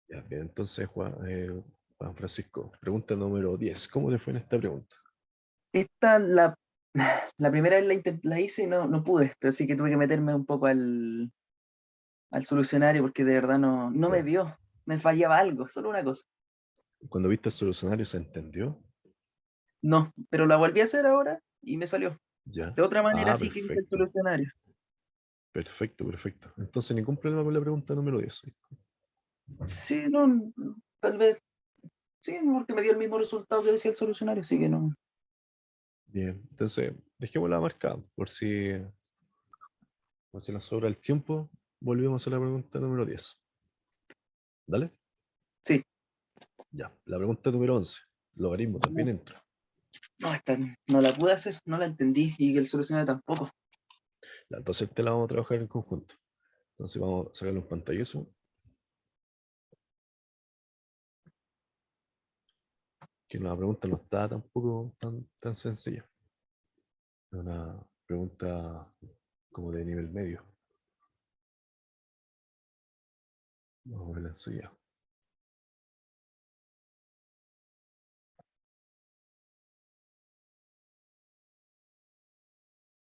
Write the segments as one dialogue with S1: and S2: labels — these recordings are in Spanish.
S1: Ya, bien, entonces Juan Francisco, pregunta número 10. ¿Cómo te fue en esta pregunta?
S2: Esta, la primera vez la hice y no pude, pero sí que tuve que meterme un poco al solucionario porque de verdad no me
S1: Ya.
S2: dio, me fallaba algo, solo una cosa.
S1: Cuando viste el solucionario, ¿se entendió?
S2: No, pero la volví a hacer ahora y me salió.
S1: Ya.
S2: De otra manera
S1: Ah,
S2: sí que hice el
S1: perfecto.
S2: solucionario.
S1: Perfecto, perfecto. Entonces, ningún problema con la pregunta número 10.
S2: Sí, no, tal vez, sí, porque me dio el mismo resultado que decía el solucionario, así que no.
S1: Bien, entonces, dejémosla marcada. Por si nos sobra el tiempo, volvemos a la pregunta número 10. ¿Dale?
S2: Sí,
S1: Ya. La pregunta número 11. Logaritmo también entra.
S2: no, esta no la pude hacer, no la entendí y el solucionario tampoco.
S1: Ya, entonces, te la vamos a trabajar en conjunto. Entonces, vamos a sacarle un pantallazo, que la pregunta no está tampoco tan sencilla. Es una pregunta como de nivel medio. Vamos a verla enseguida.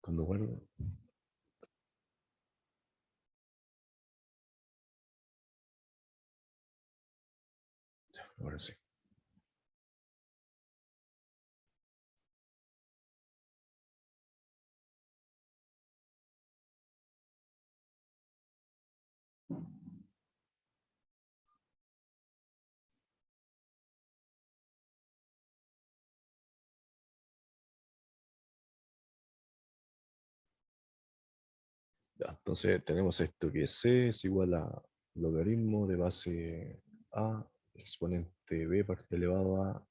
S1: Cuando guardo. Ahora sí. Ya, entonces tenemos esto que C es igual a logaritmo de base A exponente B elevado a.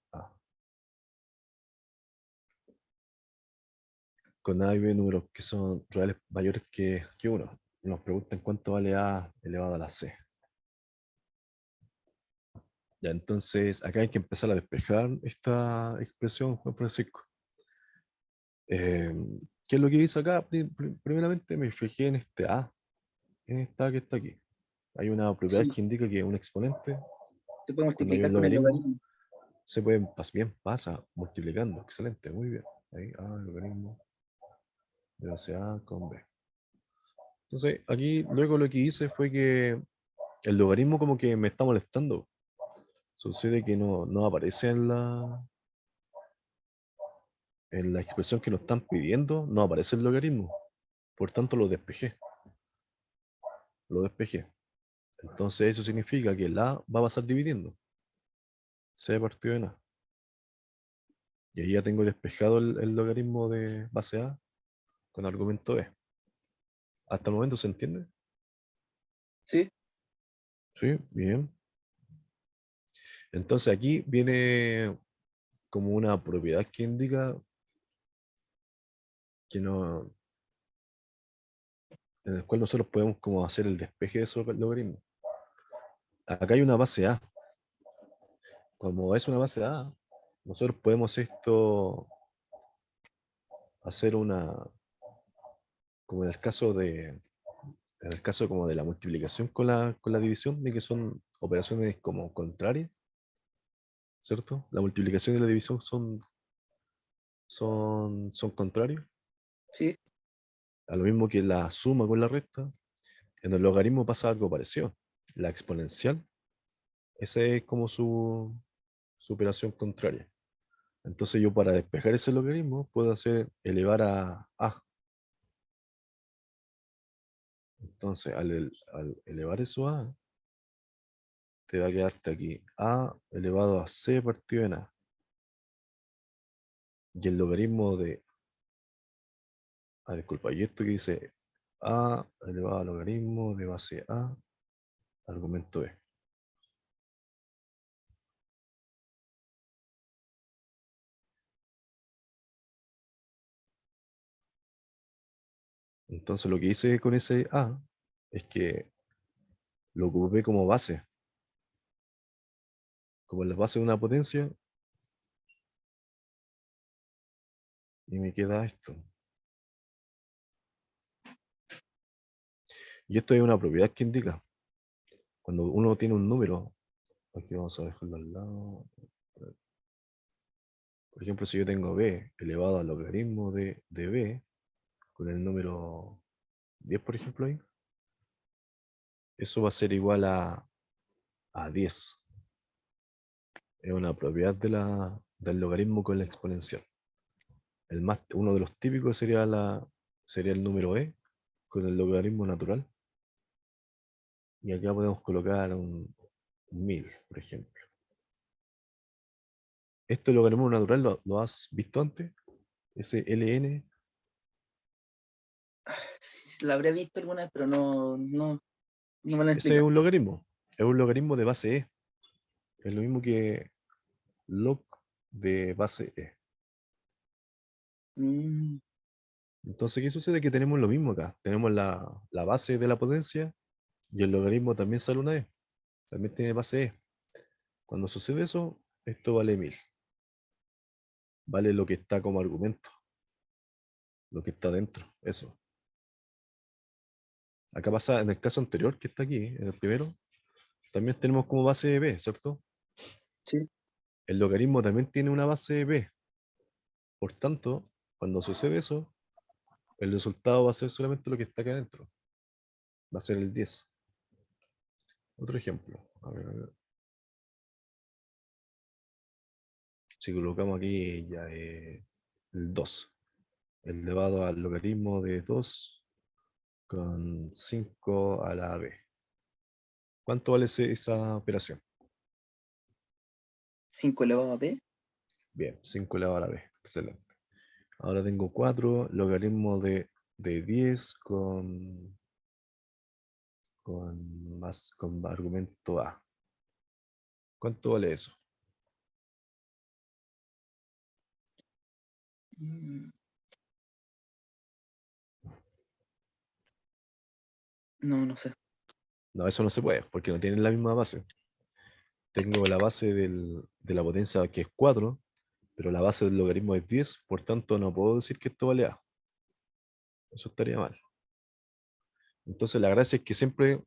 S1: Con A y B números que son reales mayores que 1. Nos preguntan cuánto vale A elevado a la C. Ya, entonces acá hay que empezar a despejar esta expresión, Juan Francisco. Eh, ¿Qué es lo que hice acá? Primeramente me fijé en este A, en esta A que está aquí. Hay una propiedad
S2: Sí,
S1: que indica que un exponente,
S2: se puede
S1: cuando hay un
S2: multiplicar con el
S1: logaritmo,
S2: logaritmo.
S1: se puede, bien, pasa multiplicando. Excelente, muy bien. Ahí, A, logaritmo de base A con B. Entonces, aquí luego lo que hice fue que el logaritmo como que me está molestando. Sucede que no aparece en la expresión que nos están pidiendo, no aparece el logaritmo. Por tanto, lo despejé. Lo despejé. Entonces, eso significa que la A va a pasar dividiendo. C partido en A. Y ahí ya tengo despejado el logaritmo de base A con argumento B. ¿Hasta el momento se entiende?
S2: Sí,
S1: Sí, bien. Entonces aquí viene como una propiedad que indica que no, en el cual nosotros podemos como hacer el despeje de esos logaritmos. Acá hay una base A. Como es una base A, nosotros podemos hacer como en el caso como de la multiplicación con la división, de que son operaciones como contrarias, ¿cierto? La multiplicación y la división son contrarios.
S2: sí,
S1: A lo mismo que la suma con la resta, en el logaritmo pasa algo parecido. La exponencial, esa es como su operación contraria. Entonces yo para despejar ese logaritmo puedo hacer elevar a A. Entonces al elevar eso a A, te va a quedarte aquí A elevado a C partido en A. Y el logaritmo disculpa, y esto que dice A elevado al logaritmo de base A, argumento B. Entonces lo que hice con ese A es que lo ocupé como base, como la base de una potencia, y me queda esto. Y esto es una propiedad que indica, cuando uno tiene un número aquí vamos a dejarlo al lado. Por ejemplo, si yo tengo b elevado al logaritmo de b con el número 10, por ejemplo, ahí, eso va a ser igual a 10. Es una propiedad del logaritmo con la exponencial. Uno de los típicos sería el número e con el logaritmo natural. Y acá podemos colocar un 1000, por ejemplo. ¿Este logaritmo natural lo has visto antes? Ese ln.
S2: La habré visto alguna vez, pero no me lo
S1: Ese es
S2: explica.
S1: un logaritmo. Es un logaritmo de base e. Es lo mismo que log de base e.
S2: Mm,
S1: Entonces, ¿qué sucede? Que tenemos lo mismo acá. Tenemos la base de la potencia y el logaritmo también sale una e. También tiene base e. Cuando sucede eso, esto vale 1000. Vale lo que está como argumento. Lo que está dentro. Eso. Acá pasa, en el caso anterior que está aquí, en el primero, también tenemos como base b, ¿cierto?
S2: sí.
S1: El logaritmo también tiene una base b. Por tanto, cuando sucede eso, el resultado va a ser solamente lo que está acá adentro. Va a ser el 10. Otro ejemplo. A ver. Si colocamos aquí ya el 2, elevado al logaritmo de 2 con 5 a la b. ¿Cuánto vale esa operación?
S2: 5 elevado a p.
S1: Bien, 5 elevado a la b. Excelente. Ahora tengo 4 logaritmo de 10 con argumento a. ¿Cuánto vale eso?
S2: Mm, no sé.
S1: No, eso no se puede, porque no tienen la misma base. Tengo la base de la potencia que es 4, pero la base del logaritmo es 10, por tanto no puedo decir que esto vale a. Eso estaría mal. Entonces la gracia es que siempre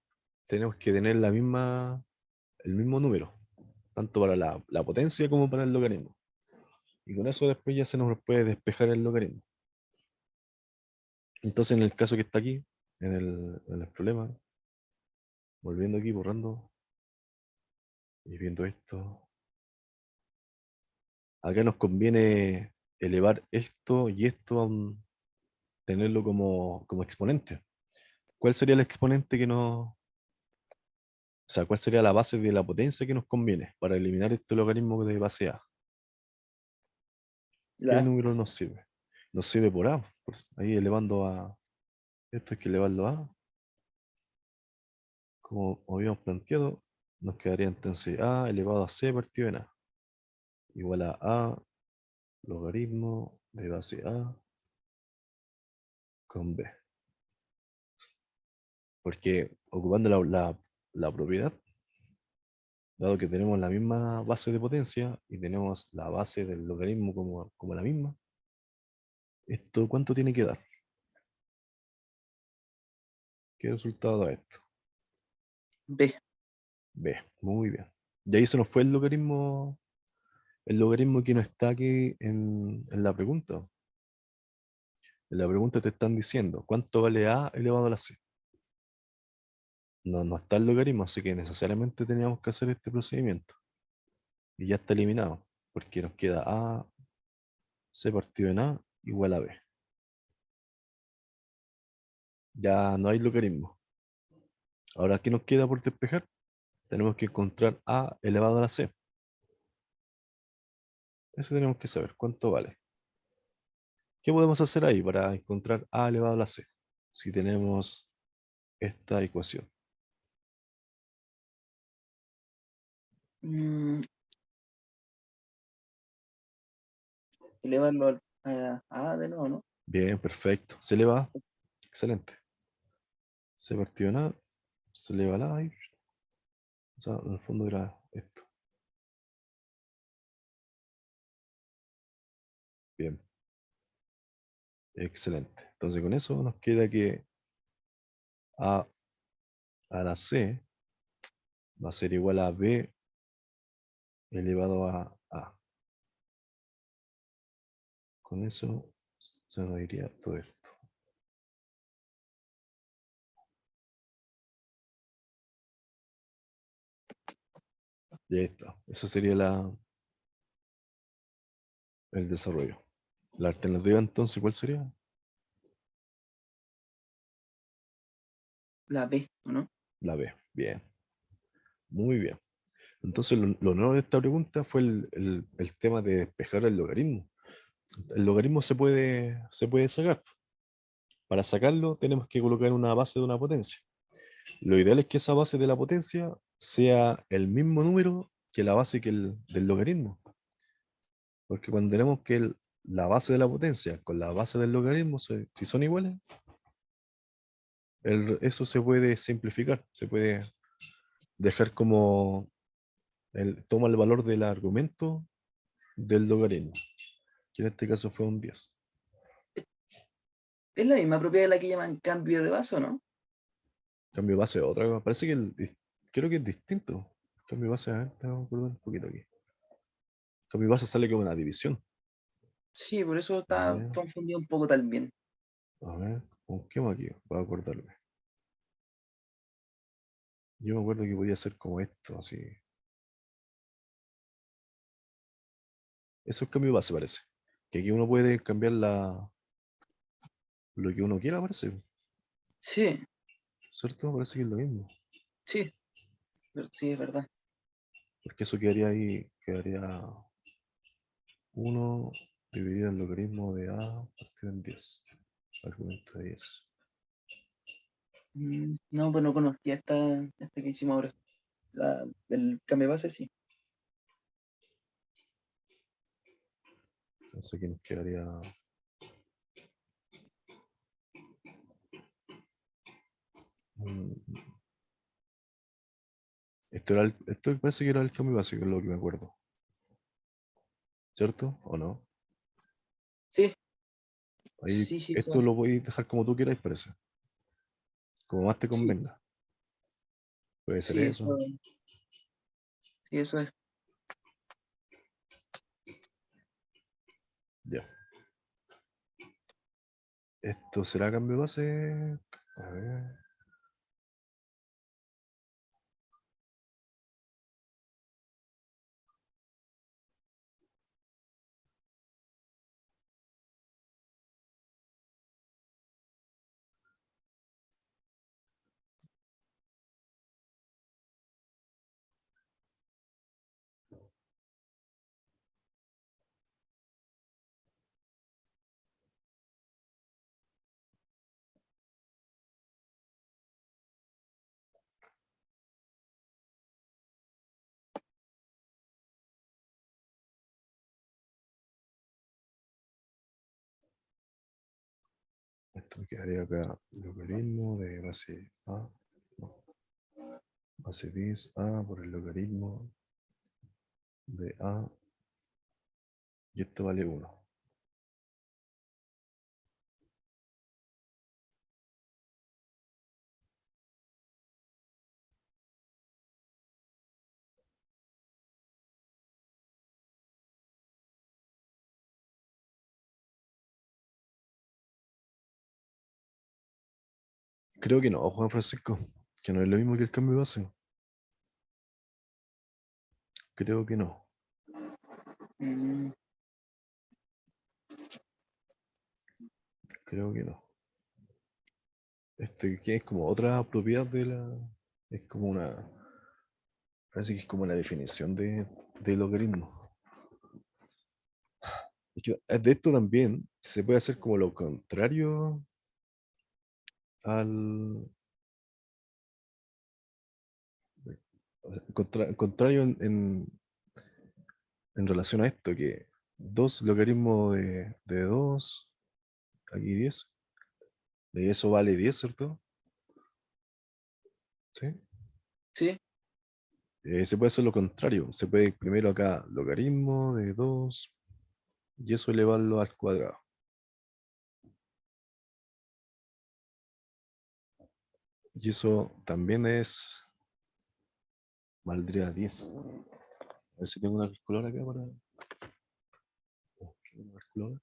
S1: tenemos que tener el mismo número, tanto para la potencia como para el logaritmo. Y con eso después ya se nos puede despejar el logaritmo. Entonces en el caso que está aquí, en el problema, volviendo aquí, borrando y viendo esto, acá nos conviene elevar esto y esto tenerlo como exponente. ¿Cuál sería el exponente que nos... O sea, ¿cuál sería la base de la potencia que nos conviene para eliminar este logaritmo de base A? ¿Qué
S2: La
S1: número nos sirve? Nos sirve por A. Ahí elevando a... Esto hay que elevarlo a A. Como habíamos planteado, nos quedaría entonces A elevado a C partido en A. Igual a logaritmo de base A con B. Porque ocupando la propiedad, dado que tenemos la misma base de potencia y tenemos la base del logaritmo como la misma, ¿esto cuánto tiene que dar? ¿Qué resultado da esto?
S2: b.
S1: B, muy bien. Y ahí se nos fue el logaritmo que no está aquí en la pregunta. En la pregunta te están diciendo, ¿cuánto vale A elevado a la C? No está el logaritmo, así que necesariamente teníamos que hacer este procedimiento. Y ya está eliminado, porque nos queda A, C partido en A igual a B. Ya no hay logaritmo. Ahora, ¿qué nos queda por despejar? Tenemos que encontrar A elevado a la C. Eso tenemos que saber, ¿cuánto vale? ¿Qué podemos hacer ahí para encontrar A elevado a la C? Si tenemos esta ecuación.
S2: Mm, elevarlo a A de nuevo, ¿no?
S1: Bien, perfecto. Se eleva A. Excelente. C partido en A. Se eleva a la A. O sea, en el fondo era esto. Bien. Excelente. Entonces con eso nos queda que A a la C va a ser igual a B elevado a A. Con eso se nos iría todo esto. Y ahí está. Eso sería el desarrollo. La alternativa entonces, ¿cuál sería?
S2: La B, ¿o no?
S1: La B. Bien. Muy bien. Entonces, lo nuevo de esta pregunta fue el tema de despejar el logaritmo. El logaritmo se puede sacar. Para sacarlo, tenemos que colocar una base de una potencia. Lo ideal es que esa base de la potencia sea el mismo número que la base del logaritmo. Porque cuando tenemos que la base de la potencia con la base del logaritmo, si son iguales, eso se puede simplificar. Se puede dejar como toma el valor del argumento del logaritmo, que en este caso fue un 10.
S2: Es la misma propiedad de la que llaman cambio de base, ¿o no?
S1: Cambio de base otra, parece que creo que es distinto. Cambio de base, a ver, tengo que acordar un poquito aquí. Cambio de base sale como una división.
S2: Sí, por eso
S1: A
S2: está
S1: ver,
S2: confundido un poco también.
S1: busquemos aquí, para acordarme. Yo me acuerdo que podía ser como esto, así. Eso es cambio de base, parece. Que aquí uno puede cambiar lo que uno quiera, parece.
S2: Sí,
S1: ¿Cierto? Parece que es lo mismo.
S2: sí, sí, es verdad.
S1: Porque eso quedaría ahí, quedaría 1 dividido el logaritmo de A partido en 10. Argumento de 10.
S2: No, pues no conocía esta que hicimos ahora. La del cambio de base, sí.
S1: Entonces aquí nos quedaría. mm, Esto parece que era el cambio básico, es lo que me acuerdo. ¿Cierto? ¿O no?
S2: Sí,
S1: Ahí,
S2: sí, sí,
S1: esto lo podéis dejar como tú quieras, parece. Como más te
S2: sí,
S1: convenga. Puede ser
S2: sí,
S1: eso.
S2: sí, eso es.
S1: Ya. ¿Esto será cambio de base? A ver. Esto me quedaría acá. Logaritmo de base A. No, base 10A por el logaritmo de A. Y esto vale 1. Creo que no, Juan Francisco. Que no es lo mismo que el cambio de base. Creo que no.
S2: Mm,
S1: Creo que no. Que es como otra propiedad de la. Es como una. Parece que es como la definición de logaritmo. Es que de esto también se puede hacer como lo contrario al. O sea, contrario en relación a esto, que 2 logaritmos de 2 aquí 10 y eso vale 10, ¿cierto? ¿Sí?
S2: sí,
S1: Se puede hacer lo contrario. Se puede primero acá logaritmo de 2 y eso elevarlo al cuadrado. Y eso también valdría 10. A ver si tengo una calculadora acá para. Buscar una calculadora.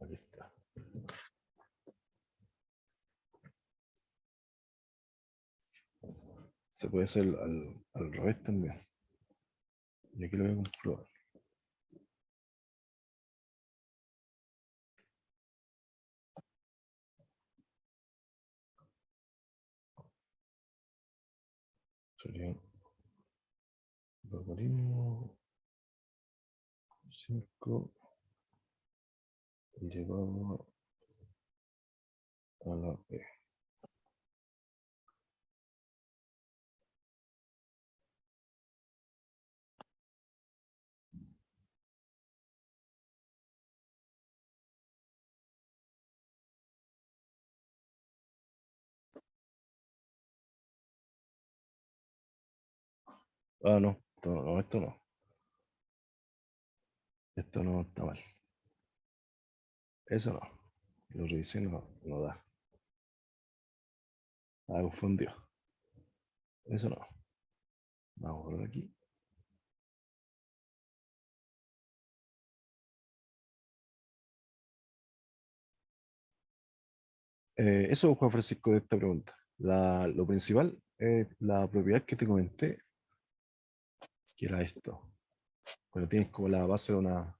S1: Aquí está. Se puede hacer al revés también. Y aquí lo voy a comprobar. Sería logaritmo 5 elevado a la b. Ah, no, esto no. Esto no está mal. Eso no. Lo revisé, no da. Ah, confundió. Eso no. Vamos a ver aquí. Eso, Juan Francisco, de esta pregunta. Lo principal es la propiedad que te comenté, que era esto. Cuando tienes como la base de una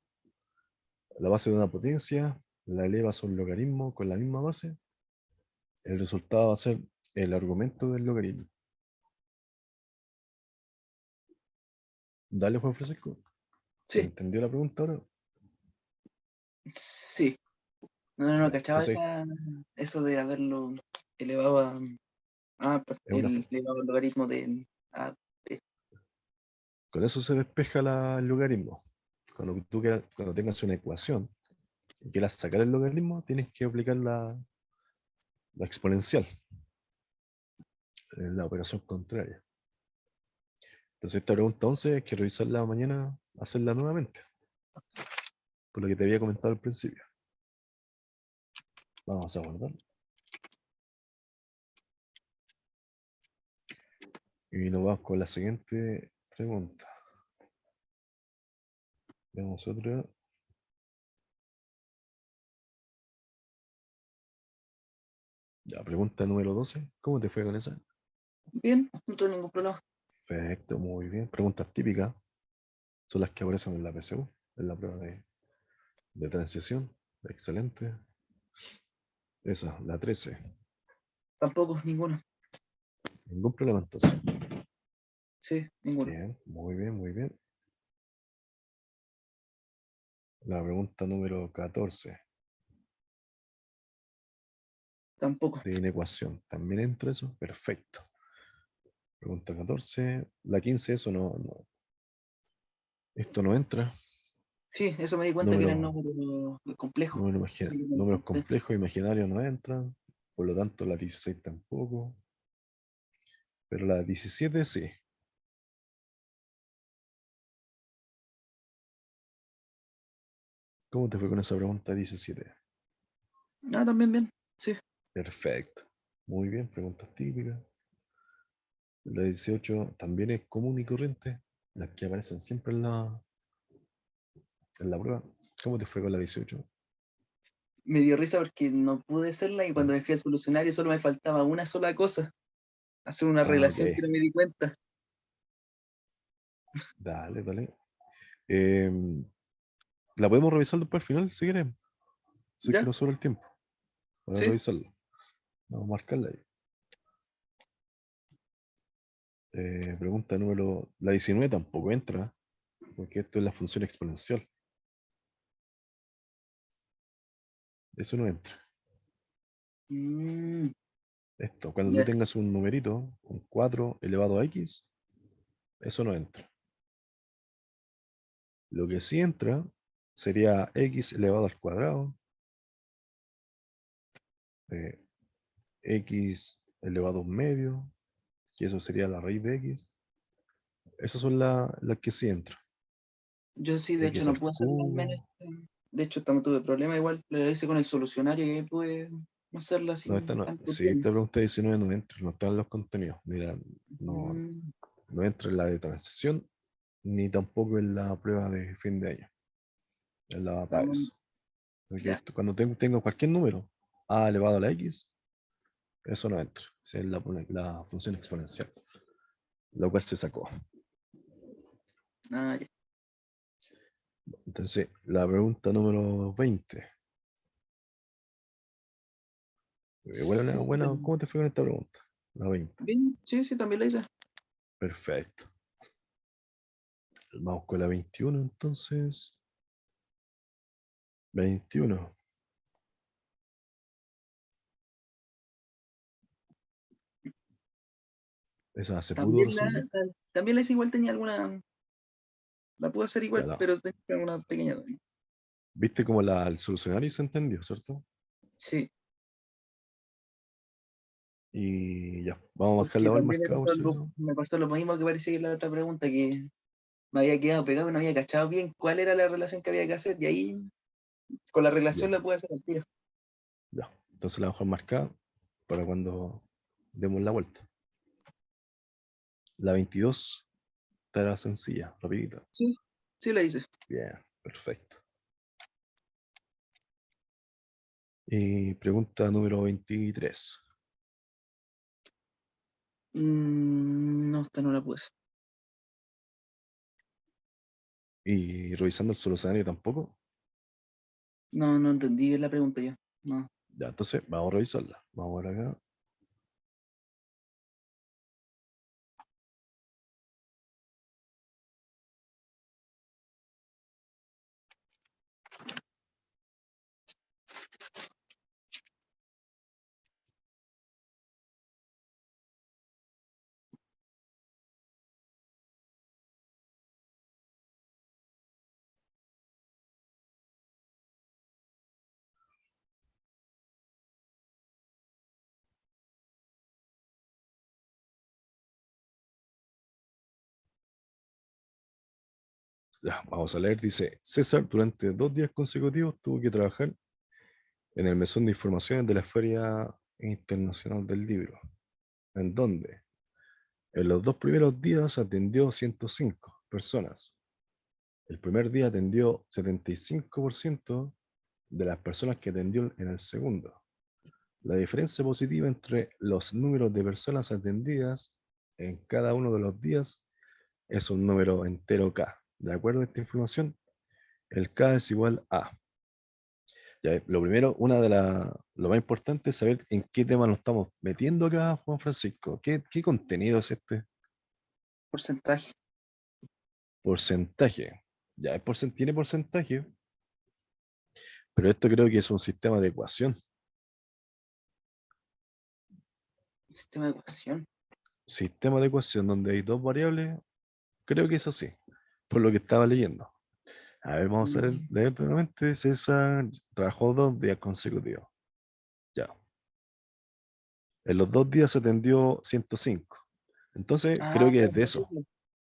S1: potencia, la elevas a un logaritmo con la misma base, el resultado va a ser el argumento del logaritmo. Dale, Juan Francisco. ¿Se
S2: Sí,
S1: entendió la pregunta ahora?
S2: sí. No
S1: Ya,
S2: cachaba
S1: entonces
S2: eso de haberlo elevado pues,
S1: es una,
S2: el elevado al logaritmo de A, B.
S1: con eso se despeja el logaritmo. Cuando tengas una ecuación y quieras sacar el logaritmo, tienes que aplicar la exponencial, la operación contraria. Entonces esta pregunta 11 hay que revisarla mañana, hacerla nuevamente, por lo que te había comentado al principio. Vamos a guardar. Y nos vamos con la siguiente pregunta. Veamos otra. Ya, pregunta número 12. ¿Cómo te fue con esa?
S2: Bien, no tengo ningún problema.
S1: Perfecto, muy bien. Preguntas típicas son las que aparecen en la PSU, en la prueba de transición. Excelente. Esa, la 13.
S2: Tampoco, ninguno.
S1: Ningún problema entonces.
S2: Sí, ninguno.
S1: Bien, muy bien, muy bien. La pregunta número 14.
S2: Tampoco.
S1: De inecuación. ¿También entra eso? Perfecto. Pregunta 14. La 15, eso esto no entra.
S2: Sí, eso me di cuenta que eran
S1: Número,
S2: números complejos.
S1: números complejos, imaginarios no entran. Por lo tanto, la 16 tampoco. Pero la 17 sí. ¿Cómo te fue con esa pregunta 17?
S2: También bien. Sí,
S1: Perfecto. Muy bien, preguntas típicas. La 18 también es común y corriente. Las que aparecen siempre en la prueba. ¿Cómo te fue con la 18?
S2: me dio risa porque no pude hacerla y
S1: Ya.
S2: cuando me fui al solucionario solo me faltaba una sola cosa, hacer una
S1: Ah,
S2: relación que
S1: ok.
S2: no me di cuenta.
S1: Dale, dale. La podemos revisar después al final, si quieres. Si es que
S2: ¿Ya?
S1: no sobra el tiempo para
S2: ¿Sí?
S1: revisarla. Vamos a marcarla ahí. Pregunta número. La 19 tampoco entra, porque esto es la función exponencial. Eso no entra.
S2: Mm,
S1: Esto, cuando tú
S2: ya.
S1: tengas un numerito, un 4 elevado a x, eso no entra. Lo que sí entra sería x elevado al cuadrado, eh, x elevado a un medio, que eso sería la raíz de x. Esas son las que sí entran.
S2: Yo sí, de hecho,
S1: X
S2: no
S1: al
S2: pude hacerlo al menos.
S1: cubo.
S2: De hecho, también tuve problemas igual, lo hice con el solucionario y ahí pude hacerlo así
S1: No, esta no.
S2: tan
S1: Si
S2: cotidiano.
S1: esta pregunta 19 no entra, no está en los contenidos. Mira, no,
S2: Mm,
S1: no entra en la de transición, ni tampoco en la prueba de fin de año, en la
S2: vamos,
S1: PAES. Porque
S2: ya.
S1: cuando tengo cualquier número, a elevado a la x, eso no entra. Esa es la función exponencial, lo cual se sacó.
S2: Ah, ya.
S1: Entonces, la pregunta número 20.
S2: Sí,
S1: ¿Cómo te fue con esta pregunta? La 20.
S2: bien, sí, sí, también la hice.
S1: Perfecto. Vamos con la 21 entonces. 21. Esa se pudo
S2: También
S1: resolver.
S2: también la hice igual, tenía alguna, la pude hacer
S1: Ya
S2: igual, pero tenía una pequeña.
S1: viste cómo el solucionario se entendió, ¿cierto?
S2: Sí,
S1: Y ya, vamos a
S2: porque
S1: dejarla al
S2: también
S1: marcado por si acaso.
S2: me pasó lo mismo que parece que la otra pregunta, que me había quedado pegado y no había cachado bien cuál era la relación que había que hacer, y ahí con la relación
S1: Ya,
S2: la pude hacer al tiro.
S1: ya. Entonces la vamos a dejar marcada para cuando demos la vuelta. La 22 estará sencilla, rapidita.
S2: Sí, sí la hice.
S1: Bien, perfecto. Y pregunta número 23.
S2: No, esta no la puse.
S1: Y revisando el solucionario tampoco.
S2: No, no entendí bien la pregunta yo. No.
S1: Ya, entonces vamos a revisarla. Vamos a ver acá. Ya, vamos a leer. Dice, César durante 2 días consecutivos tuvo que trabajar en el mesón de informaciones de la Feria Internacional del Libro, en donde en los 2 primeros días atendió 105 personas. El primer día atendió 75% de las personas que atendió en el segundo. La diferencia positiva entre los números de personas atendidas en cada uno de los días es un número entero K. ¿De acuerdo a esta información? El K es igual a. Ya, lo primero, lo más importante es saber en qué tema nos estamos metiendo acá, Juan Francisco. ¿Qué contenido es este?
S2: Porcentaje.
S1: Porcentaje. Ya, tiene porcentaje, pero esto creo que es un sistema de ecuación.
S2: Sistema de ecuación.
S1: Sistema de ecuación donde hay dos variables, creo que es así, por lo que estaba leyendo. A ver, vamos a
S2: Mm.
S1: leer nuevamente. César trabajó 2 días consecutivos. Ya. En los 2 días se atendió 105. Entonces,
S2: Ah,
S1: creo que es de
S2: claro, sí,
S1: eso.
S2: sí.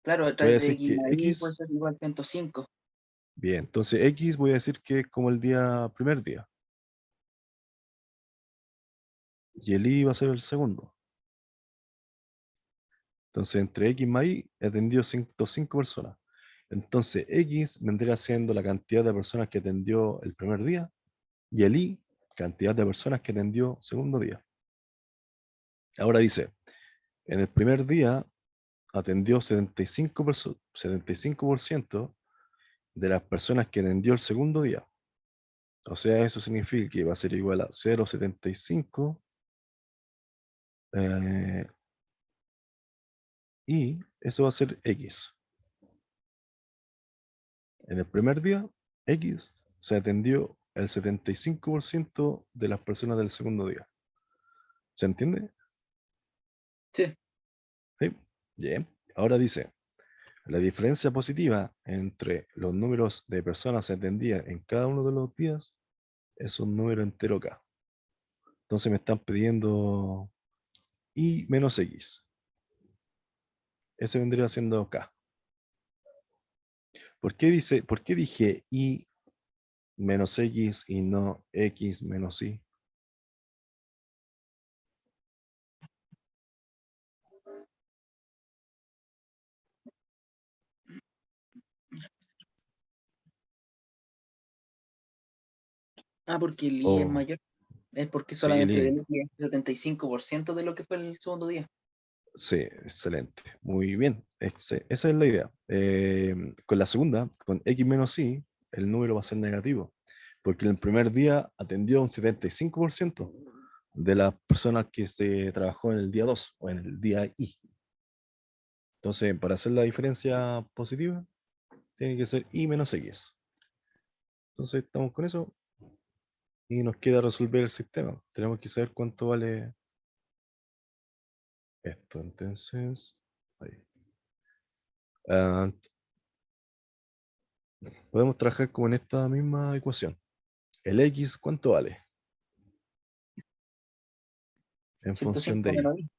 S2: Claro, a
S1: Voy a
S2: través de
S1: decir
S2: X
S1: que
S2: más Y puede
S1: X,
S2: ser igual 105.
S1: bien, entonces X voy a decir que es como primer día. Y el Y va a ser el segundo. Entonces, entre X más Y atendió 105 personas. Entonces, X vendría siendo la cantidad de personas que atendió el primer día y el Y, cantidad de personas que atendió segundo día. Ahora dice, en el primer día atendió 75% de las personas que atendió el segundo día. O sea, eso significa que va a ser igual a 0,75 eh, y eso va a ser X. En el primer día, X se atendió el 75% de las personas del segundo día. ¿Se entiende?
S2: Sí.
S1: Sí. Bien. Ahora dice, la diferencia positiva entre los números de personas atendidas en cada uno de los días es un número entero K. Entonces me están pidiendo Y menos X. Ese vendría siendo K. ¿Por qué dije Y menos X y no X menos Y?
S2: Ah, porque el I es
S1: O,
S2: mayor. Es porque
S1: sí,
S2: solamente el I es 75% de lo que fue el segundo día.
S1: sí, excelente. Muy bien. Esa es la idea. Con la segunda, con X menos Y, el número va a ser negativo. Porque en el primer día atendió un 75% de las personas que se trabajó en el día 2 o en el día Y. Entonces, para hacer la diferencia positiva, tiene que ser Y menos X. Entonces, estamos con eso y nos queda resolver el sistema. Tenemos que saber cuánto vale esto. Entonces, ahí. Ah, podemos trabajar como en esta misma ecuación. El X, ¿cuánto vale? En función de
S2: 105
S1: Y.
S2: menos I.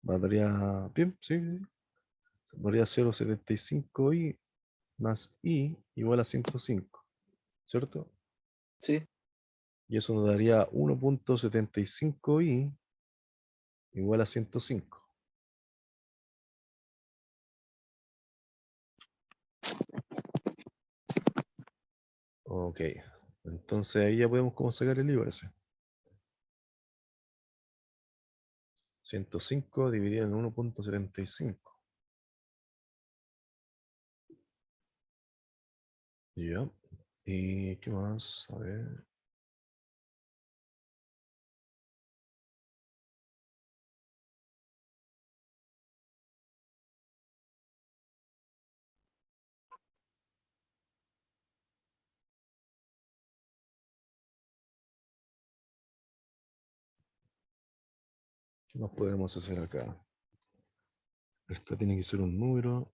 S1: Valdría, bien, sí, sí. Valdría 0,75Y más Y igual a 105, ¿cierto?
S2: Sí.
S1: Y eso nos daría 1,75Y igual a 105. Ok, entonces ahí ya podemos como sacar el I ese. 105 dividido en 1,75. Ya. ¿Y qué más? A ver. ¿Qué más podemos hacer acá? Acá tiene que ser un número.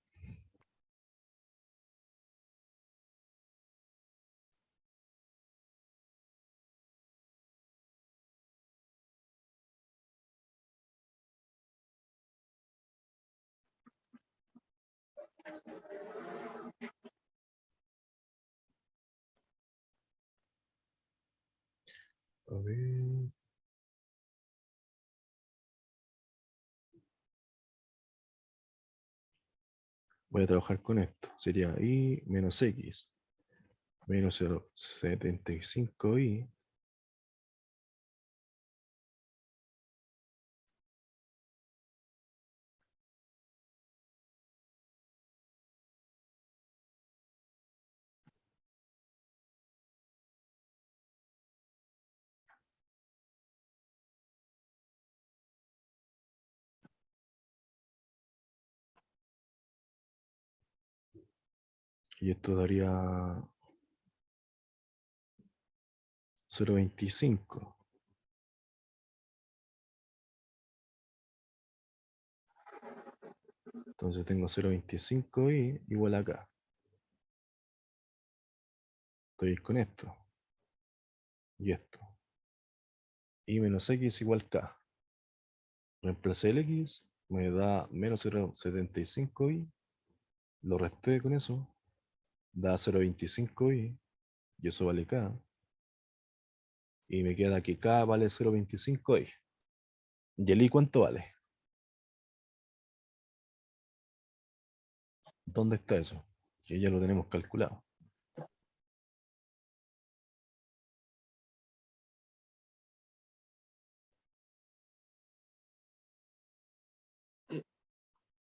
S1: A ver. Voy a trabajar con esto. Sería I menos X menos 0,75Y y esto daría 0,25. Entonces tengo 0,25Y igual acá. Estoy con esto y esto. Y menos X igual K. Reemplacé el X, me da menos 0,75Y. Lo resté con eso. Da 0,25Y. Y eso vale K. Y me queda que K vale 0,25Y. ¿Y el I cuánto vale? ¿Dónde está eso? Que ya lo tenemos calculado.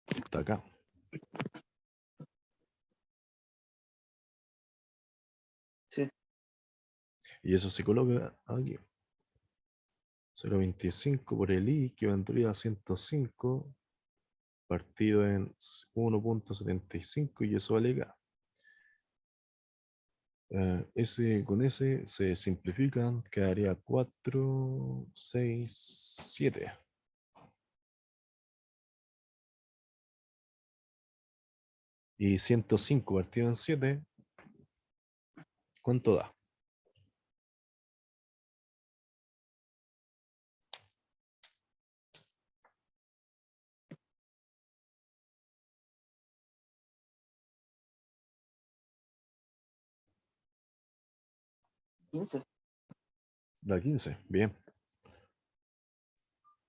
S1: Está acá.
S2: Sí.
S1: Y eso se coloca aquí. 0,25 por el I, que vendría a 105, partido en 1,75 y eso vale K. Ese con ese se simplifican, quedaría 4, 6, 7. Y 105 partido en 7, ¿cuánto da?
S2: 15.
S1: Da 15. Bien,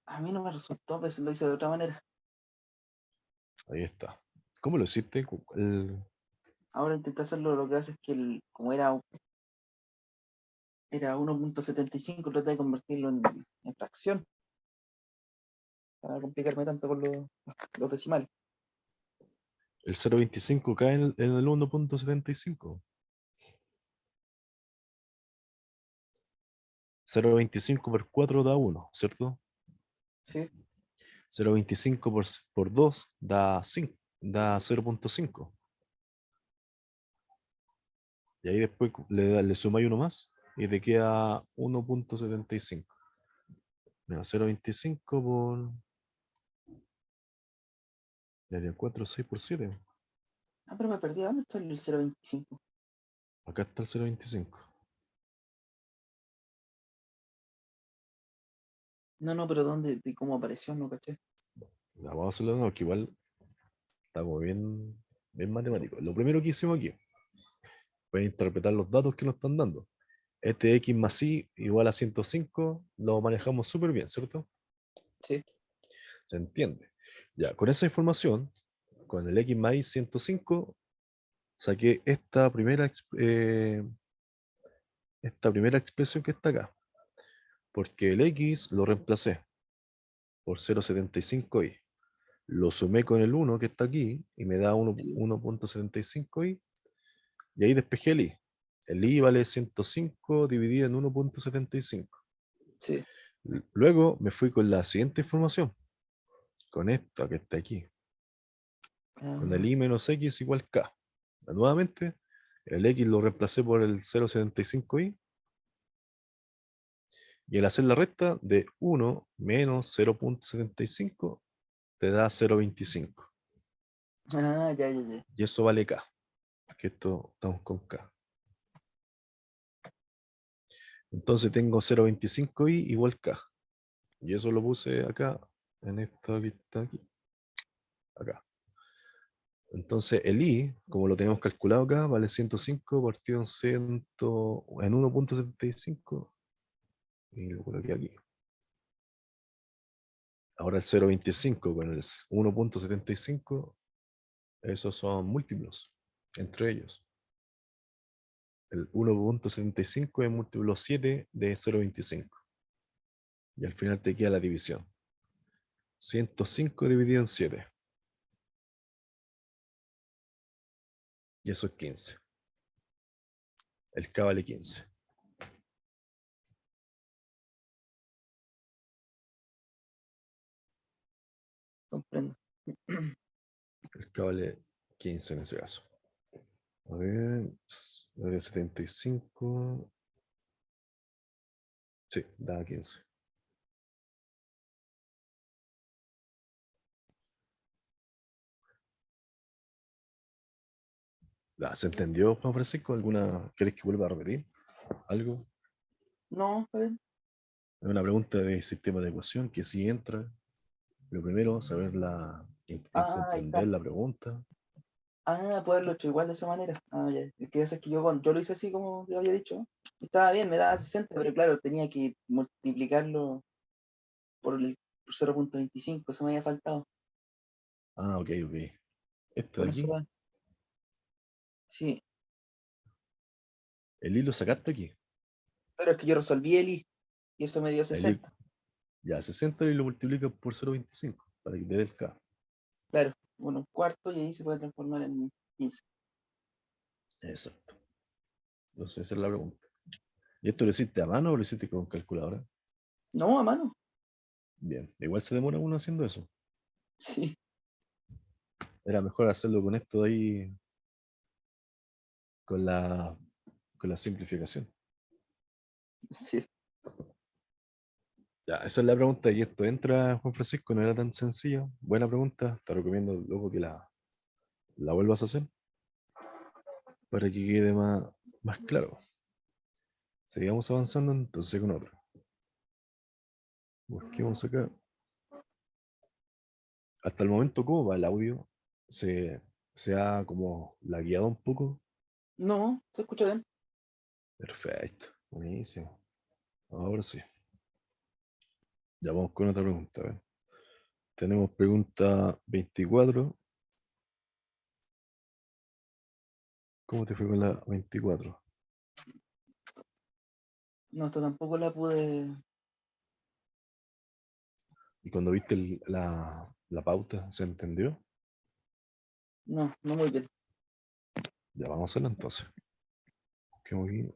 S2: A mí no me resultó, pero lo hice de otra manera.
S1: ahí está. ¿Cómo lo hiciste?
S2: Ahora intenté hacerlo, lo que hace es que como era era 1.75, traté de convertirlo en fracción, para complicarme tanto con los decimales.
S1: El 0,25 cae en el 1,75. 0,25 por 4 da 1, ¿cierto?
S2: Sí,
S1: 0,25 por 2 da 5, da 0,5. Y ahí después le sumáis uno más y te queda 1,75. Mira, 0,25 por... Daría 4, 6 por 7.
S2: pero me perdí. ¿Dónde está el 0.25?
S1: Acá está el 0,25.
S2: No, pero ¿dónde? ¿De cómo apareció? No caché.
S1: Ya, vamos a hacerlo de nuevo, que igual está como bien matemático. Lo primero que hicimos aquí fue interpretar los datos que nos están dando. Este x más y igual a 105 lo manejamos súper bien, ¿cierto?
S2: Sí,
S1: Se entiende. Ya, con esa información, con el x más y 105, saqué esta primera expresión que está acá. Porque el x lo reemplacé por 0,75i. Lo sumé con el 1 que está aquí y me da
S2: sí,
S1: 1,75i. Y ahí despejé el i. El i vale 105 dividido en 1,75.
S2: sí.
S1: Luego me fui con la siguiente información, con esta que está aquí, con el
S2: Ah,
S1: i menos x igual k. Nuevamente, el x lo reemplacé por el 0,75i y al hacer la recta de 1 menos 0,75 te da 0,25.
S2: ya.
S1: Y eso vale k, porque esto estamos con k. Entonces tengo 0,25i igual k. Y eso lo puse acá, en esto que está aquí, acá. Entonces el i, como lo tenemos calculado acá, vale 105 partido en 1,75 y lo coloqué aquí. Ahora el 0,25 con el 1,75, esos son múltiplos entre ellos. El 1,75 es múltiplo 7 de 0,25. Y al final te queda la división. 105 dividido en 7. Y eso es 15. El K vale 15.
S2: Comprendo.
S1: El K vale 15 en ese caso. A ver, 75. Sí, da 15. ¿Se entendió, Juan Francisco? ¿Querés que vuelva a repetir algo?
S2: No, está bien.
S1: Es una pregunta de sistema de ecuación que sí entra. Lo primero, en
S2: Ahí
S1: comprender
S2: está.
S1: la pregunta.
S2: Poderlo hecho igual de esa manera. Ya. Es que eso es que yo lo hice así como te había dicho. Estaba bien, me daba 60, pero claro, tenía que multiplicarlo por 0.25, eso me había faltado.
S1: Ok. Esto de
S2: Con eso
S1: aquí,
S2: va. Sí,
S1: el hilo sacaste aquí.
S2: pero es que yo resolví el i y eso me dio
S1: El I,
S2: 60.
S1: ya 60 y lo multiplica por 0,25 para que te dé el K.
S2: Claro, bueno, un cuarto y ahí se puede transformar en 15.
S1: Exacto. Entonces esa es la pregunta. ¿Y esto lo hiciste a mano o lo hiciste con calculadora?
S2: No, a mano.
S1: Bien. Igual se demora uno haciendo eso.
S2: Sí,
S1: Era mejor hacerlo con esto de ahí, con la simplificación.
S2: sí.
S1: Ya, esa es la pregunta. Y esto entra, Juan Francisco, no era tan sencillo. Buena pregunta. Te recomiendo luego que la vuelvas a hacer para que quede más claro. Sigamos avanzando entonces con otro. Busquemos acá. Hasta el momento, ¿cómo va el audio? ¿Se ha como lagueado un poco?
S2: No, se escucha bien.
S1: Perfecto. Buenísimo. Ahora sí. Ya vamos con otra pregunta. A ver. Tenemos pregunta 24. ¿Cómo te fue con la 24?
S2: No, esto tampoco la pude.
S1: Y cuando viste la pauta, ¿se entendió?
S2: No, no muy bien.
S1: Ya vamos a hacerlo entonces. Busquemos aquí.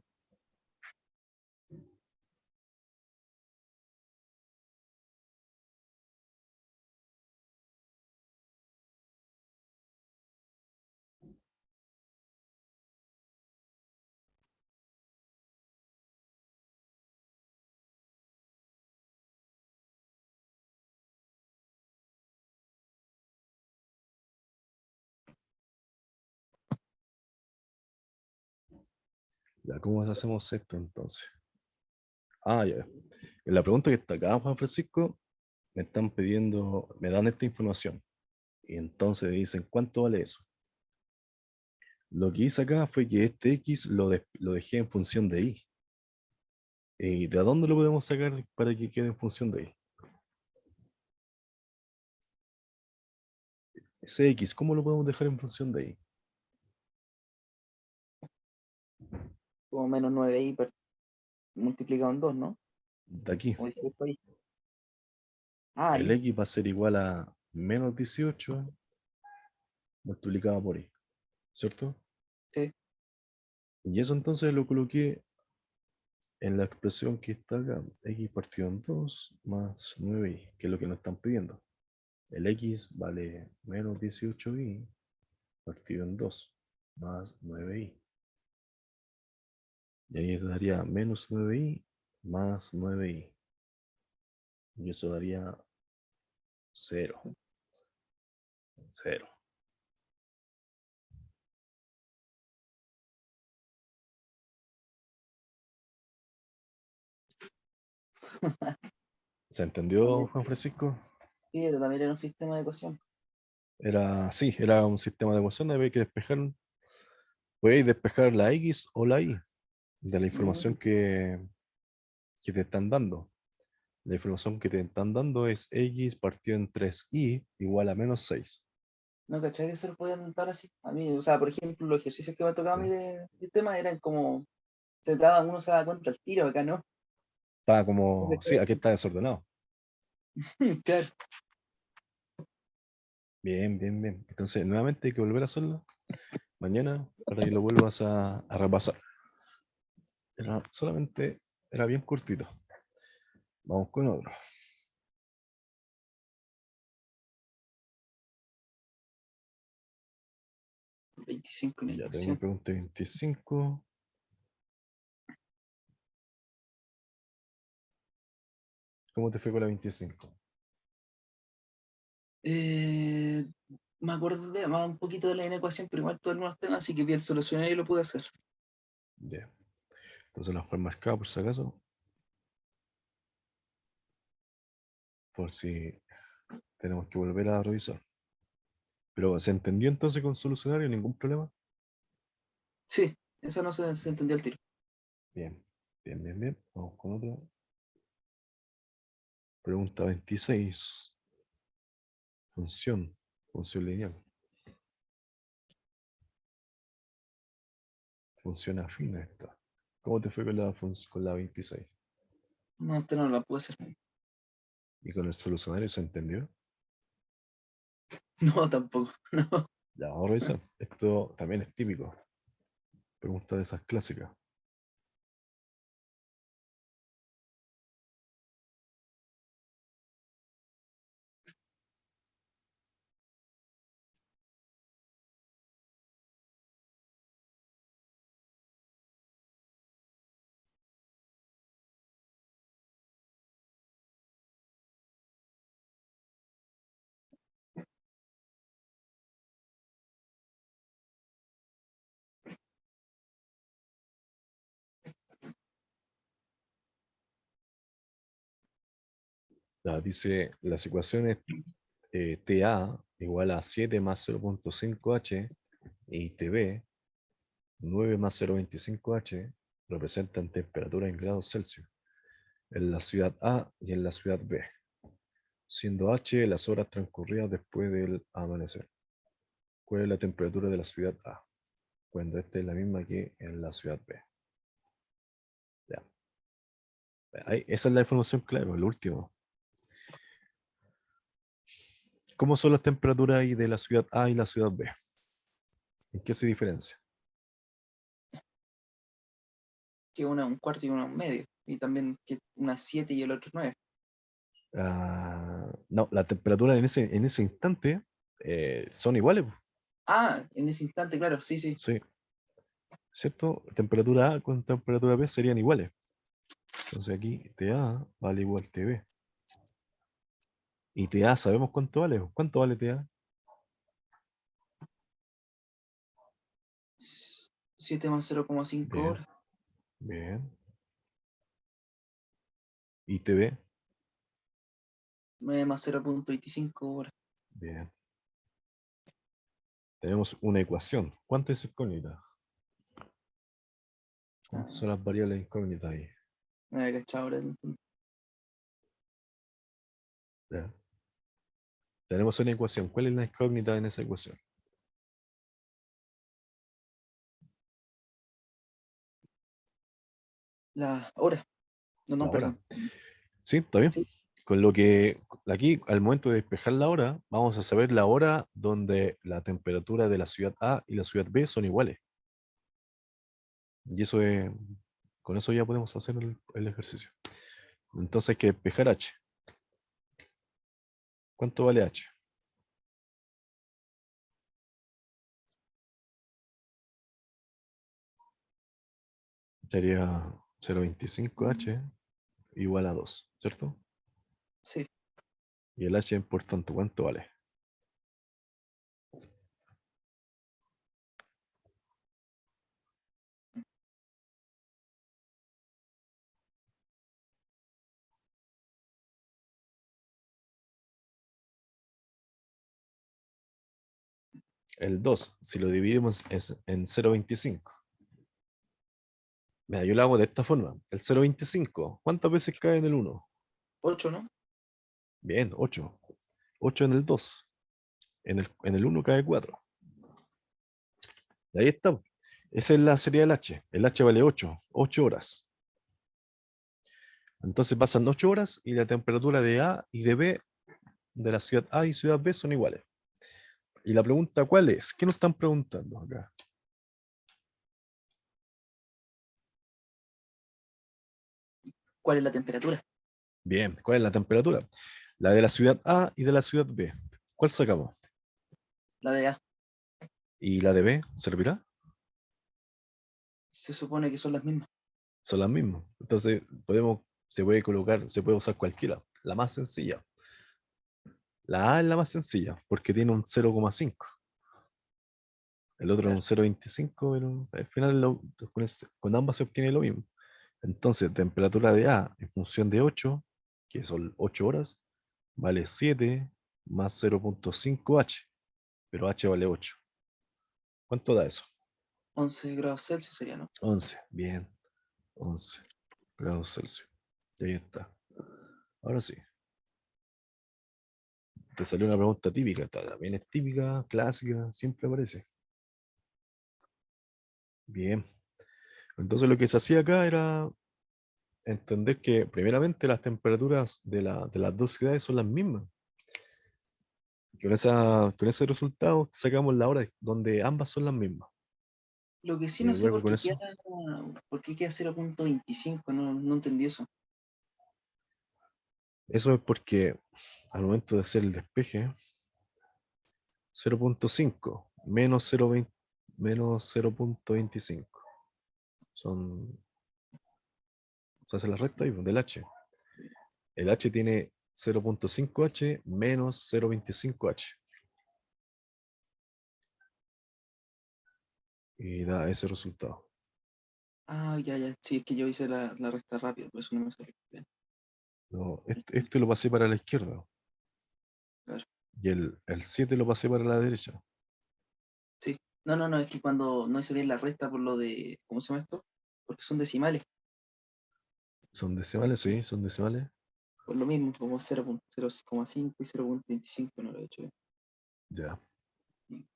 S1: Ya, ¿cómo hacemos esto entonces? Ah, ya. En la pregunta que está acá, Juan Francisco, me están pidiendo, me dan esta información. Y entonces dicen, ¿cuánto vale eso? Lo que hice acá fue que este X lo dejé en función de Y. ¿Y de dónde lo podemos sacar para que quede en función de Y? Ese X, ¿cómo lo podemos dejar en función de Y?
S2: Como menos 9i multiplicado en 2, ¿no?
S1: De aquí.
S2: O dispuesto ahí. Ah,
S1: El
S2: ahí.
S1: X va a ser igual a menos 18 multiplicado por Y, ¿cierto?
S2: Sí.
S1: Y eso entonces lo coloqué en la expresión que está acá, X partido en 2 más 9Y, que es lo que nos están pidiendo. El X vale menos 18Y partido en 2 más 9Y. Y ahí daría menos 9Y más 9Y. Y eso daría 0. 0. ¿Se entendió,
S2: También,
S1: Juan Francisco?
S2: sí, pero también era un sistema de ecuación.
S1: Sí, era un sistema de ecuaciones, había que despejar. Podéis despejar la X o la Y de la información
S2: Mm.
S1: que te están dando. La información que te están dando es X partido en 3Y igual a menos 6.
S2: No, ¿cachai? Que se lo pueden dar así. A mí, o sea, por ejemplo, los ejercicios que me ha tocado a mí
S1: ¿Ya?
S2: de sistema eran como, uno se daba cuenta al tiro, acá no.
S1: Estaba
S2: ¿No
S1: como, sí,
S2: cachai?
S1: aquí está desordenado.
S2: Claro.
S1: Bien, bien, bien. Entonces, nuevamente hay que volver a hacerlo mañana para que lo vuelvas a repasar. Solamente era bien cortito. Vamos con otro.
S2: 25 en
S1: Ya tenemos
S2: ecuación.
S1: pregunta 25. ¿Cómo te fue con la 25?
S2: Eh, Me acuerdo de más un poquito de la inecuación, pero igual tuve algunos temas, así que bien solucioné y lo pude hacer.
S1: Ya. Entonces las fue marcado por si acaso, por si tenemos que volver a revisar. Pero ¿se entendió entonces con solucionario? ¿Ningún problema?
S2: Sí, eso no se entendió al tiro.
S1: Bien, bien, bien, bien. Vamos con otra. Pregunta 26. Función. Función lineal. Función afín a esta. ¿Cómo te fue con con la 26?
S2: No, este no lo pude hacer.
S1: ¿Y con el solucionario se entendió?
S2: No, tampoco. No.
S1: Ya, vamos a revisar. Esto también es típico. Pregunta de esas clásicas. Ya, dice las ecuaciones TA igual a 7 más 0,5h y TB 9 más 0,25h representan temperatura en grados Celsius en la ciudad A y en la ciudad B, siendo H las horas transcurridas después del amanecer. ¿Cuál es la temperatura de la ciudad A? Cuando esta es la misma que en la ciudad B. Ya. Esa es la información clave, el último. ¿Cómo son las temperaturas ahí de la ciudad A y la ciudad B? ¿En qué se diferencia?
S2: Que una un cuarto y una un medio. Y también que una 7 y el otro 9.
S1: No, la temperatura en ese instante son iguales, po.
S2: Ah, en ese instante, claro, sí, sí.
S1: Sí, ¿cierto? Temperatura A con temperatura B serían iguales. Entonces aquí TA vale igual TB. Y TA sabemos cuánto vale. ¿Cuánto vale TA?
S2: 7 más 0,5
S1: Bien,
S2: horas.
S1: bien. ¿Y TB?
S2: 9 más 0,25 horas.
S1: Bien. Tenemos una ecuación. ¿Cuántas incógnitas? ¿Cuántas
S2: Ah,
S1: son las variables incógnitas ahí?
S2: me había cachado ahora.
S1: Ya. Tenemos una ecuación. ¿Cuál es la incógnita en esa ecuación?
S2: La hora. No,
S1: La
S2: no,
S1: hora.
S2: perdón.
S1: Sí, está bien.
S2: Sí,
S1: Con lo que aquí, al momento de despejar la hora, vamos a saber la hora donde la temperatura de la ciudad A y la ciudad B son iguales. Y eso es, con eso ya podemos hacer el ejercicio. Entonces hay que despejar H. ¿Cuánto vale H? Sería 0,25H igual a 2, ¿cierto?
S2: sí.
S1: Y el H, por tanto, ¿cuánto vale? El 2, si lo dividimos es en 0,25. Mira, yo lo hago de esta forma. El 0,25, ¿cuántas veces cae en el 1?
S2: 8, ¿no?
S1: Bien, 8. 8 en el 2. En el 1 cae 4. Y ahí está. Esa es la serie del H. El H vale 8. 8 horas. Entonces pasan 8 horas y la temperatura de A y de B, de la ciudad A y ciudad B, son iguales. Y la pregunta, ¿cuál es? ¿Qué nos están preguntando acá?
S2: ¿Cuál es la temperatura?
S1: Bien, ¿cuál es la temperatura? La de la ciudad A y de la ciudad B. ¿Cuál sacamos?
S2: La de A.
S1: ¿Y la de B servirá?
S2: Se supone que son las mismas.
S1: Son las mismas. Entonces, se puede colocar, se puede usar cualquiera. La más sencilla. La A es la más sencilla porque tiene un 0,5. El otro es un
S2: Claro.
S1: 0,25, pero al final con ambas se obtiene lo mismo. Entonces, temperatura de A en función de 8, que son 8 horas, vale 7 más 0,5H, pero H vale 8. ¿Cuánto da eso?
S2: 11 grados Celsius sería, ¿no?
S1: 11, bien, 11 grados Celsius. Y ahí está. Ahora sí, te salió una pregunta típica, también es típica, clásica, siempre aparece. Bien, entonces lo que se hacía acá era entender que primeramente las temperaturas de las dos ciudades son las mismas. Con ese resultado sacamos la hora donde ambas son las mismas.
S2: Lo que sí
S1: Y
S2: no sé
S1: luego con eso,
S2: por qué queda 0,25, no, no entendí eso.
S1: eso es porque al momento de hacer el despeje, 0,5 menos 0,20 menos 0,25 son, se hace la recta ahí, pues, del H. El H tiene 0,5H menos 0,25H y da ese resultado.
S2: Ah, ya, ya. Sí, es que yo hice la resta rápido, por eso no me salió bien.
S1: No, este lo pasé para la izquierda
S2: Claro.
S1: y el 7 lo pasé para la derecha.
S2: Sí. No, no, no, es que cuando no hice bien la resta por lo de, ¿cómo se llama esto? Porque son decimales.
S1: Son
S2: Son
S1: decimales, sí, son decimales.
S2: por lo mismo, como 0,05 y 0,25 no lo he hecho bien.
S1: Ya.
S2: Sí.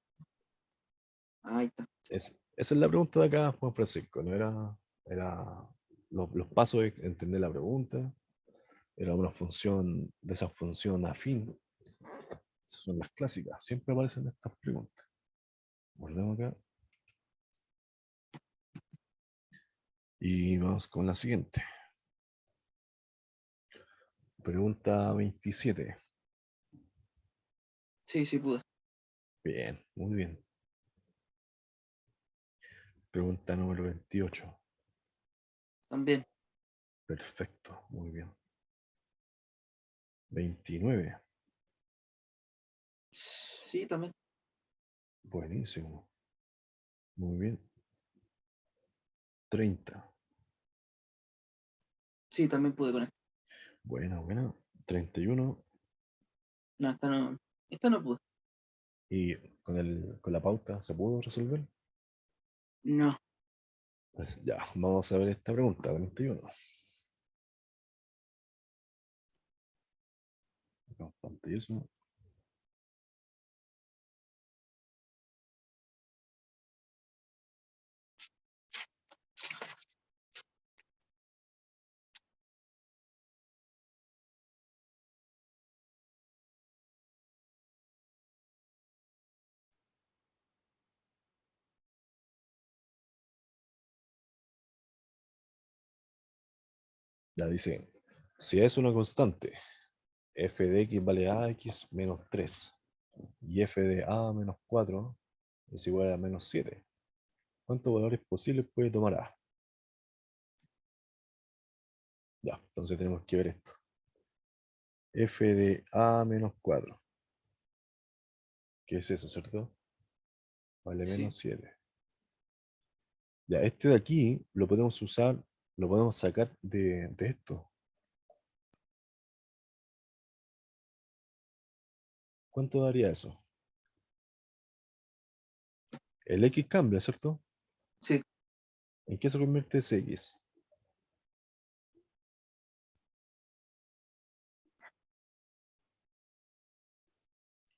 S2: Ahí está. Sí.
S1: Esa es la pregunta de acá, Juan Francisco. No era los pasos es entender la pregunta. Era una función, de esa función afín. Esas son las clásicas. Siempre aparecen estas preguntas. Volvemos acá. Y vamos con la siguiente. Pregunta 27.
S2: Sí, sí pude.
S1: Bien, muy bien. Pregunta número 28.
S2: También.
S1: Perfecto, muy bien. 29.
S2: Sí, también.
S1: Buenísimo. Muy bien. 30.
S2: Sí, también pude con esto.
S1: Buena, buena. 31.
S2: No, esta no pude.
S1: Y con la pauta, ¿se pudo resolver?
S2: No.
S1: Pues ya, vamos a ver esta pregunta, 41. Bastante eso. Ya dice, si es una constante, f de x vale a x menos 3 y f de a menos 4 es igual a menos 7, ¿cuántos valores posibles puede tomar a? Ya, entonces tenemos que ver esto. F de a menos 4. ¿Qué es eso, cierto? Vale
S2: Sí.
S1: menos 7. Ya, este de aquí lo podemos usar, lo podemos sacar de esto. ¿Cuánto daría eso? El x cambia, ¿cierto?
S2: Sí.
S1: ¿En qué se convierte ese x?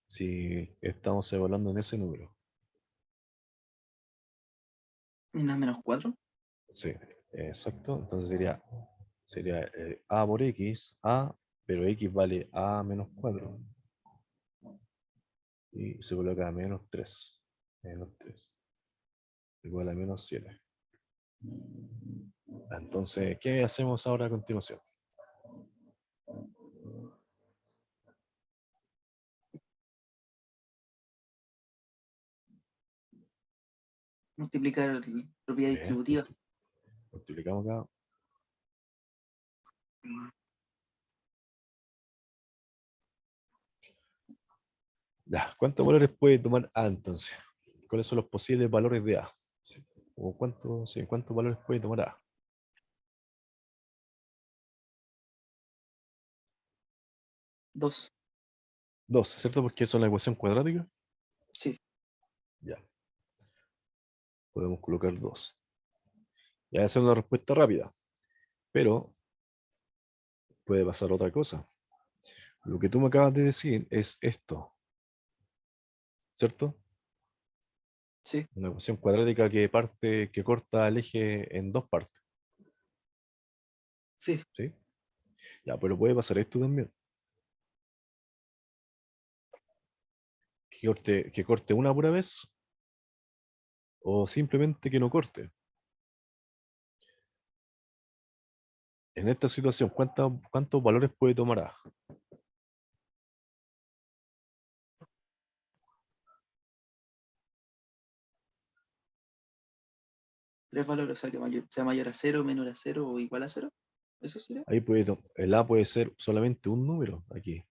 S1: Si estamos evaluando en ese número.
S2: ¿Y no es menos 4?
S1: Sí, exacto. Entonces sería a por x, a, pero x vale a menos 4. Y se coloca menos 3. Menos 3. Igual a menos 7. Entonces, ¿qué hacemos ahora a continuación?
S2: Multiplicar la propiedad
S1: Bien,
S2: distributiva.
S1: multiplicamos acá. Ya, ¿cuántos valores puede tomar A entonces? ¿Cuáles son los posibles valores de A? Sí, ¿o cuántos valores puede tomar A?
S2: 2.
S1: 2, ¿cierto? Porque eso es la ecuación cuadrática.
S2: Sí.
S1: Ya, podemos colocar 2. Ya esa es una respuesta rápida, pero puede pasar otra cosa. Lo que tú me acabas de decir es esto, ¿cierto?
S2: Sí.
S1: Una ecuación cuadrática que corta el eje en dos partes,
S2: Sí.
S1: ¿sí? Ya, pero puede pasar esto también. Que corte una pura vez o simplemente que no corte. En esta situación, ¿cuántos valores puede tomar A?
S2: 3 valores, o sea que sea mayor a 0, menor a 0 o igual a 0. ¿Eso sería?
S1: Ahí el A puede ser solamente un número aquí.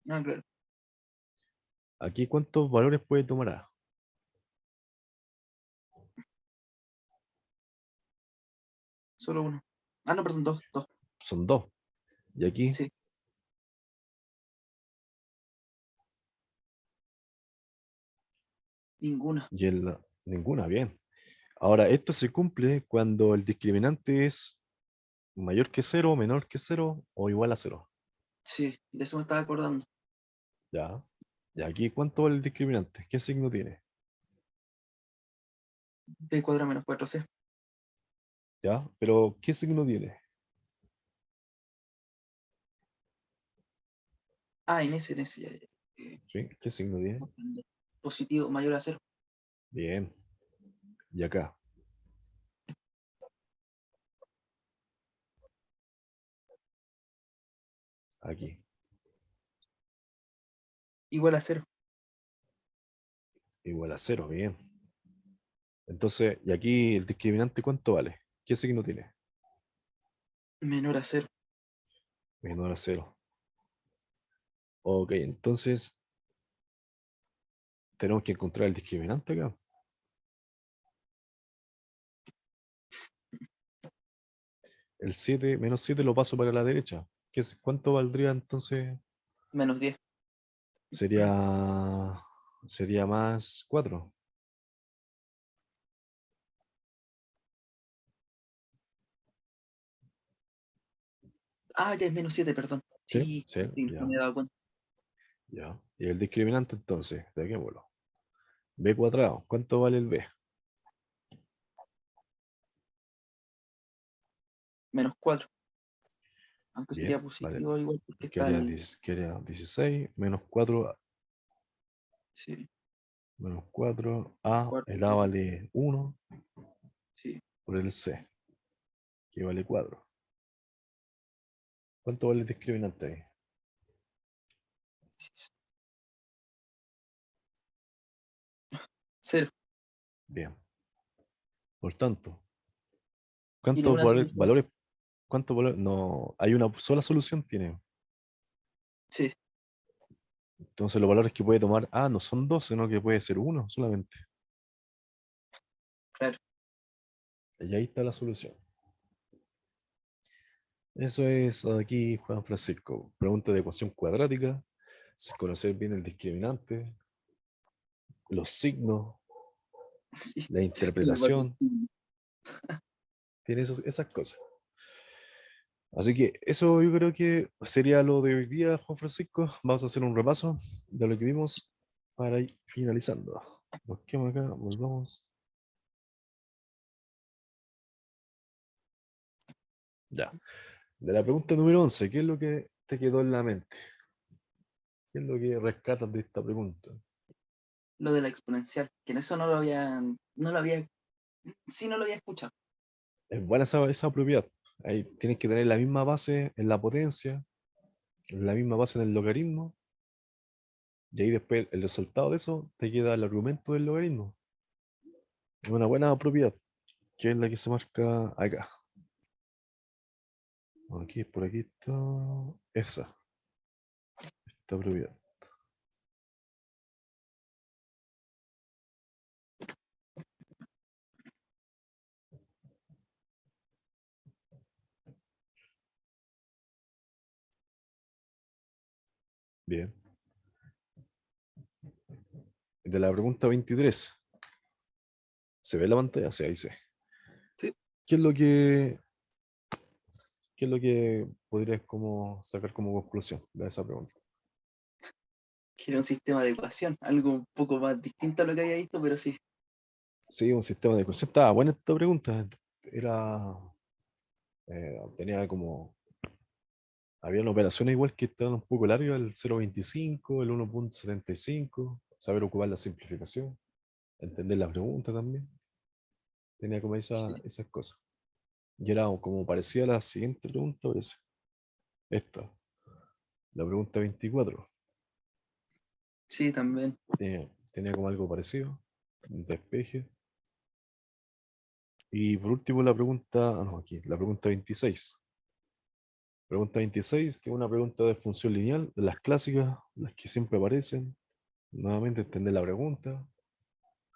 S2: Ah, claro.
S1: Aquí, ¿cuántos valores puede tomar A?
S2: Solo uno. Ah, no, perdón, dos. Dos.
S1: Son dos. Y aquí,
S2: Sí. Ninguna.
S1: ninguna, bien. Ahora, esto se cumple cuando el discriminante es mayor que cero, menor que cero o igual a cero.
S2: Sí, de eso me estaba acordando.
S1: Ya. Y aquí, ¿cuánto vale el discriminante? ¿Qué signo tiene?
S2: B cuadrado menos 4C.
S1: ¿Ya? Pero, ¿qué signo tiene?
S2: Ah, en ese ya.
S1: ¿Sí? ¿Qué signo tiene?
S2: Positivo, mayor a cero.
S1: Bien. Y acá, aquí,
S2: Igual a cero.
S1: igual a cero, bien. Entonces, y aquí el discriminante, ¿cuánto vale? ¿Qué signo tiene?
S2: Menor a cero.
S1: Menor a cero. Ok, entonces tenemos que encontrar el discriminante acá. El 7 menos 7 lo paso para la derecha. ¿Cuánto valdría entonces?
S2: Menos 10.
S1: Sería, sería más 4.
S2: Ah, ya es menos 7, perdón.
S1: ¿Sí?
S2: Sí,
S1: Sí,
S2: sí, no me
S1: ya,
S2: he dado cuenta.
S1: ya. Y el discriminante entonces, ¿de qué vuelo? B cuadrado. ¿Cuánto vale el B?
S2: Menos 4. Aunque
S1: Bien,
S2: sería
S1: vale.
S2: positivo igual porque está
S1: Quería,
S2: el.
S1: quería 16 menos 4
S2: Sí,
S1: menos 4 A.
S2: cuarto
S1: El A
S2: sería.
S1: vale 1
S2: Sí.
S1: por el C, que vale 4. ¿Cuánto vale el discriminante ahí?
S2: Cero.
S1: Bien. Por tanto,
S2: Tiene
S1: ¿cuántos
S2: una solución.
S1: valores? ¿Cuántos valores? No, hay una sola solución tiene.
S2: Sí,
S1: Entonces los valores que puede tomar A no son dos, sino que puede ser uno solamente.
S2: claro.
S1: Y ahí está la solución. Eso es aquí, Juan Francisco. Pregunta de ecuación cuadrática. Conocer bien el discriminante, los signos, la
S2: La parte
S1: interpretación.
S2: sí.
S1: Tiene esas cosas. Así que eso yo creo que sería lo de hoy día, Juan Francisco. Vamos a hacer un repaso de lo que vimos para ir finalizando. Nos quedamos acá, volvamos. Ya. De la pregunta número 11, ¿qué es lo que te quedó en la mente? ¿Qué es lo que rescatas de esta pregunta?
S2: Lo de la exponencial. Que en eso no lo había. Sí, no lo había escuchado.
S1: Es buena esa propiedad. Ahí tienes que tener la misma base en la potencia, la misma base en el logaritmo, y ahí después el resultado de eso te queda el argumento del logaritmo. Es una buena propiedad, que es la que se marca acá. Aquí, por aquí está esta propiedad. Bien. De la pregunta 23, ¿se ve la pantalla? Sí, ahí sí.
S2: Sí.
S1: ¿Qué es lo que, qué es lo que podrías como sacar como conclusión de esa pregunta?
S2: Que era un sistema de ecuación. Algo un poco más distinto a lo que había visto, pero sí.
S1: Sí, un sistema de ecuación. Estaba buena esta pregunta. Era, tenía como, habían operaciones igual que estaban un poco largas, el 0,25, el 1,75, saber ocupar la simplificación, entender la pregunta también. Tenía como esas cosas. Y era como parecía la siguiente pregunta, parece. Esta, la pregunta 24.
S2: Sí, también.
S1: Tenía como algo parecido, un despeje. Y por último la pregunta, no, aquí, la pregunta 26. Pregunta 26, que es una pregunta de función lineal, de las clásicas, las que siempre aparecen. Nuevamente entender la pregunta,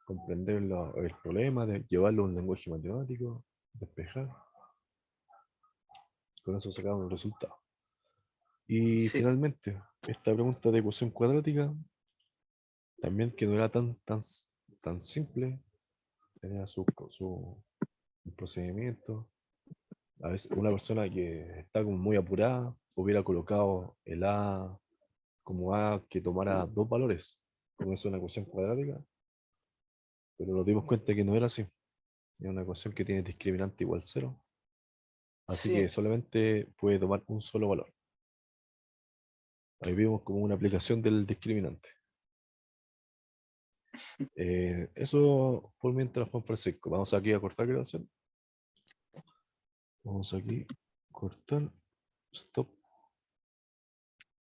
S1: comprender el problema, de llevarlo a un lenguaje matemático, despejar. Con eso sacamos el resultado. Y
S2: Sí.
S1: finalmente, esta pregunta de ecuación cuadrática, también que no era tan simple, tenía su procedimiento. A veces una persona que está como muy apurada hubiera colocado el A como A que tomara dos valores, como es una ecuación cuadrática, pero nos dimos cuenta que no era así. Es una ecuación que tiene discriminante igual 0. Así que
S2: Sí,
S1: solamente puede tomar un solo valor. Ahí vemos como una aplicación del discriminante. Eso por mientras, Juan Francisco. Vamos aquí a cortar grabación. Vamos aquí, cortar, stop.